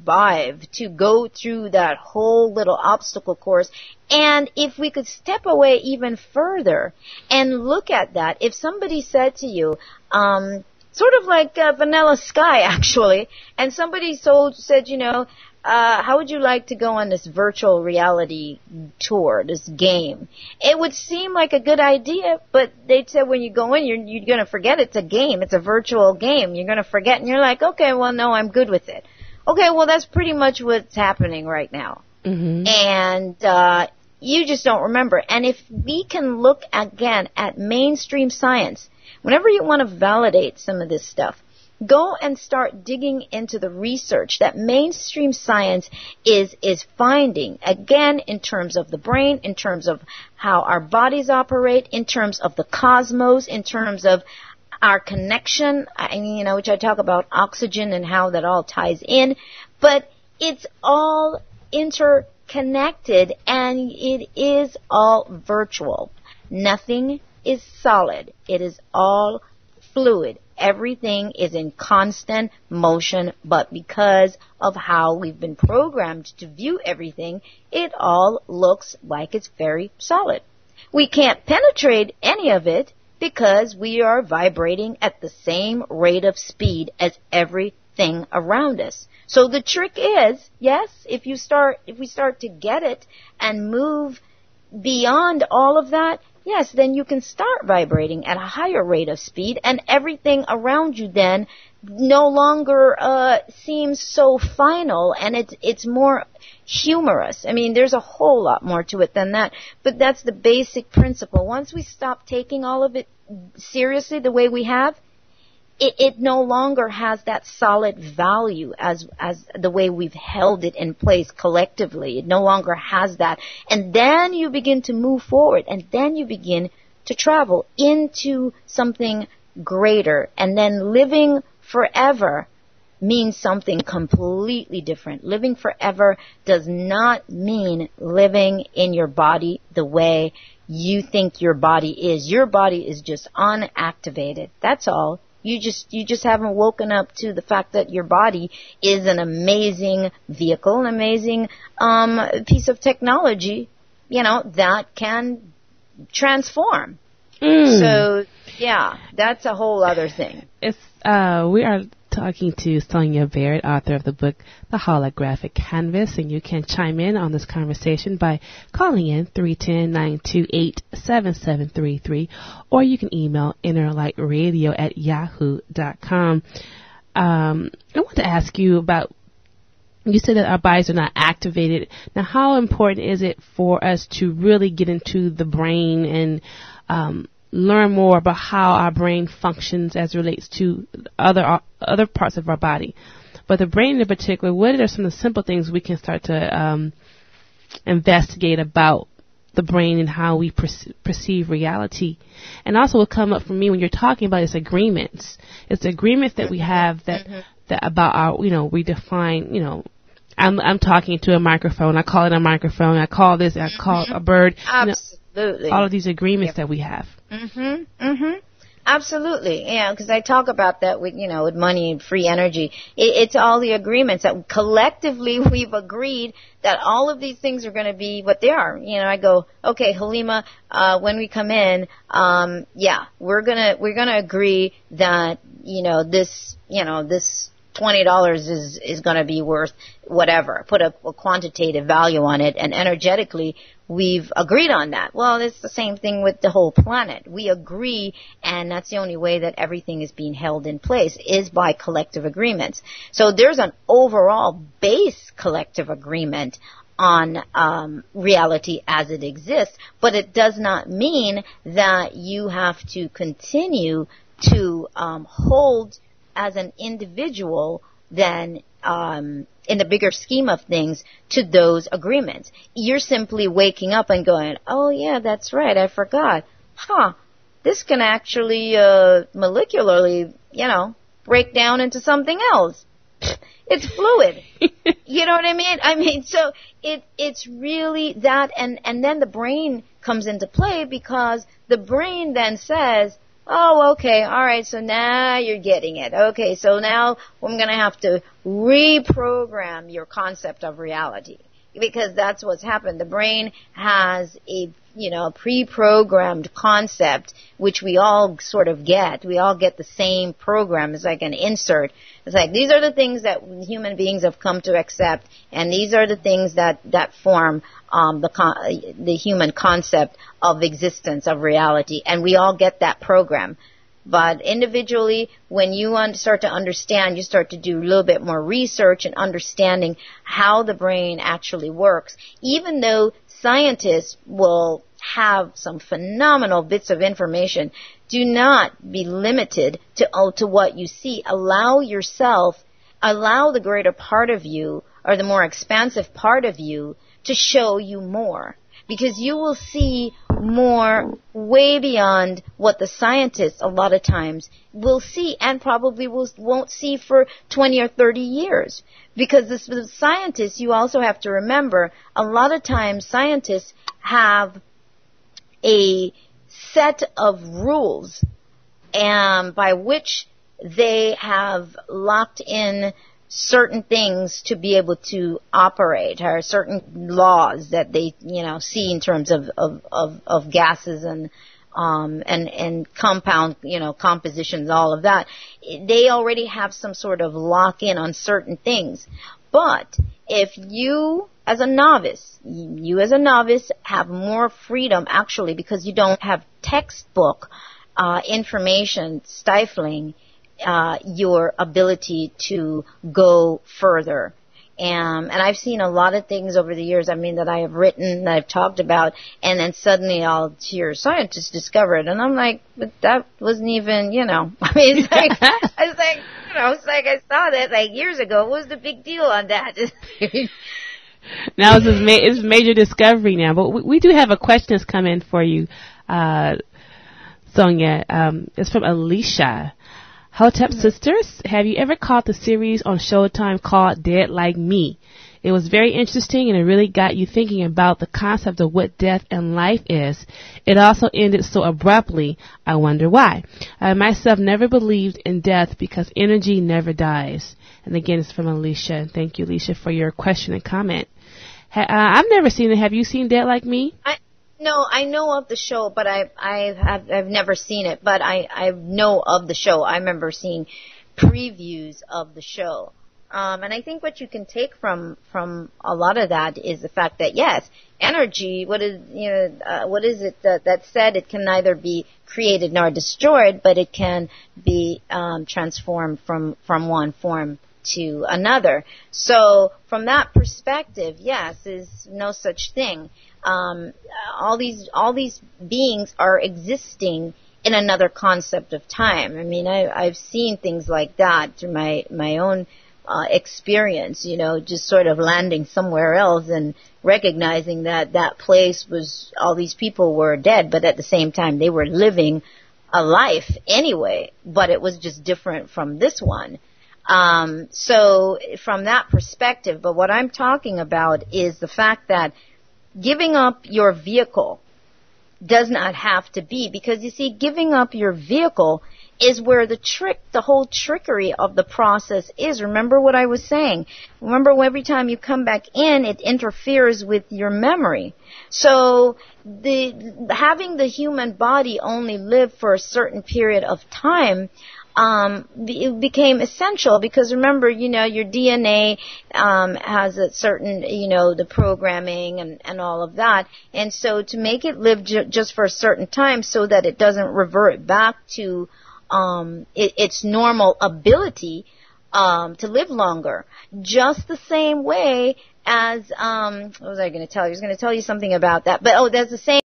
survive to go through that whole little obstacle course. And if we could step away even further and look at that, if somebody said to you, sort of like Vanilla Sky, actually, and somebody said, how would you like to go on this virtual reality tour, this game? It would seem like a good idea, but they'd say when you go in, you're going to forget it's a game. It's a virtual game. You're going to forget, and you're like, okay, well, no, I'm good with it. Okay, well, that's pretty much what's happening right now. Mm-hmm. And you just don't remember. And if we can look again at mainstream science, whenever you want to validate some of this stuff, go and start digging into the research that mainstream science is finding, again, in terms of the brain, in terms of how our bodies operate, in terms of the cosmos, in terms of our connection, which I talk about oxygen and how that all ties in. But it's all interconnected, and it is all virtual. Nothing is solid. It is all fluid. Everything is in constant motion, but because of how we've been programmed to view everything, it all looks like it's very solid. We can't penetrate any of it because we are vibrating at the same rate of speed as everything around us. So the trick is, yes, if we start to get it and move beyond all of that, yes, then you can start vibrating at a higher rate of speed, and everything around you then no longer seems so final, and it's more humorous. I mean, there's a whole lot more to it than that, but that's the basic principle. Once we stop taking all of it seriously the way we have, it no longer has that solid value as the way we've held it in place collectively. It no longer has that. And then you begin to move forward, and then you begin to travel into something greater. And then living forever means something completely different. Living forever does not mean living in your body the way you think your body is. Your body is just unactivated. That's all. You just haven't woken up to the fact that your body is an amazing vehicle, an amazing piece of technology, that can transform. So, yeah, that's a whole other thing. We are talking to Sonia Barrett, author of the book, The Holographic Canvas, and you can chime in on this conversation by calling in 310-928-7733, or you can email innerlightradio@yahoo.com. I want to ask you about, you said that our bodies are not activated. Now, how important is it for us to really get into the brain and learn more about how our brain functions as it relates to other parts of our body? But the brain in particular, what are some of the simple things we can start to investigate about the brain and how we perceive reality? And also what come up for me when you're talking about is agreements. It's agreements that we have that about our, we define, I'm talking to a microphone. I call it a microphone. I call this, I call a bird. Absolutely. All of these agreements that we have. Absolutely. Yeah, because I talk about that with, with money and free energy. It's all the agreements that collectively we've agreed that all of these things are going to be what they are. I go, okay, Halima, when we come in, we're going to agree that, this $20 is going to be worth whatever. Put a quantitative value on it, and energetically we've agreed on that. Well, it's the same thing with the whole planet. We agree, and that's the only way that everything is being held in place is by collective agreements. So there's an overall base collective agreement on reality as it exists, but it does not mean that you have to continue to hold as an individual then in the bigger scheme of things to those agreements. You're simply waking up and going, oh yeah, that's right, I forgot. This can actually molecularly, break down into something else. It's fluid. You know what I mean? So it's really that, and then the brain comes into play, because the brain then says, Oh, okay. All right. So now you're getting it. Okay. So now I'm going to have to reprogram your concept of reality, because that's what's happened. The brain has a, pre-programmed concept, which we all sort of get. We all get the same program. It's like an insert. It's like, these are the things that human beings have come to accept, and these are the things that form the human concept of existence, of reality, and we all get that program. But individually, when you start to understand, you start to do a little bit more research and understanding how the brain actually works. Even though scientists will have some phenomenal bits of information, do not be limited to what you see. Allow the greater part of you, or the more expansive part of you, to show you more. Because you will see more way beyond what the scientists a lot of times will see, and probably won't see for 20 or 30 years. Because the scientists, you also have to remember, a lot of times scientists have a set of rules by which they have locked in certain things to be able to operate, or certain laws that they, see in terms of gases and compound, compositions, all of that. They already have some sort of lock-in on certain things. But if you, as a novice, have more freedom, actually, because you don't have textbook information stifling your ability to go further. And I've seen a lot of things over the years, that I have written, that I've talked about, and then suddenly I'll hear scientists discover it, and I'm like, but that wasn't even, it's like, it's like I saw that like years ago. What was the big deal on that? Now it's a major discovery now, but we do have a question that's come in for you, Sonia. It's from Alicia. Hotep Sisters, have you ever caught the series on Showtime called Dead Like Me? It was very interesting, and it really got you thinking about the concept of what death and life is. It also ended so abruptly. I wonder why. I myself never believed in death because energy never dies. And again, it's from Alicia. Thank you, Alicia, for your question and comment. I've never seen it. Have you seen Dead Like Me? No, I know of the show, but I've never seen it. But I know of the show. I remember seeing previews of the show. And I think what you can take from a lot of that is the fact that, yes, energy, what is it that said it can neither be created nor destroyed, but it can be transformed from one form to another. So from that perspective, yes, there's no such thing. All these beings are existing in another concept of time. I've seen things like that through my own experience, just sort of landing somewhere else and recognizing that place was, all these people were dead, but at the same time they were living a life anyway, but it was just different from this one. So from that perspective, but what I'm talking about is the fact that giving up your vehicle does not have to be, because you see, giving up your vehicle is where the whole trickery of the process is. Remember what I was saying. Remember, every time you come back in, it interferes with your memory. So having the human body only live for a certain period of time it became essential, because remember, your DNA has a certain, the programming and all of that. And so to make it live just for a certain time so that it doesn't revert back to its normal ability to live longer. Just the same way as, what was I going to tell you? I was going to tell you something about that. But, that's the same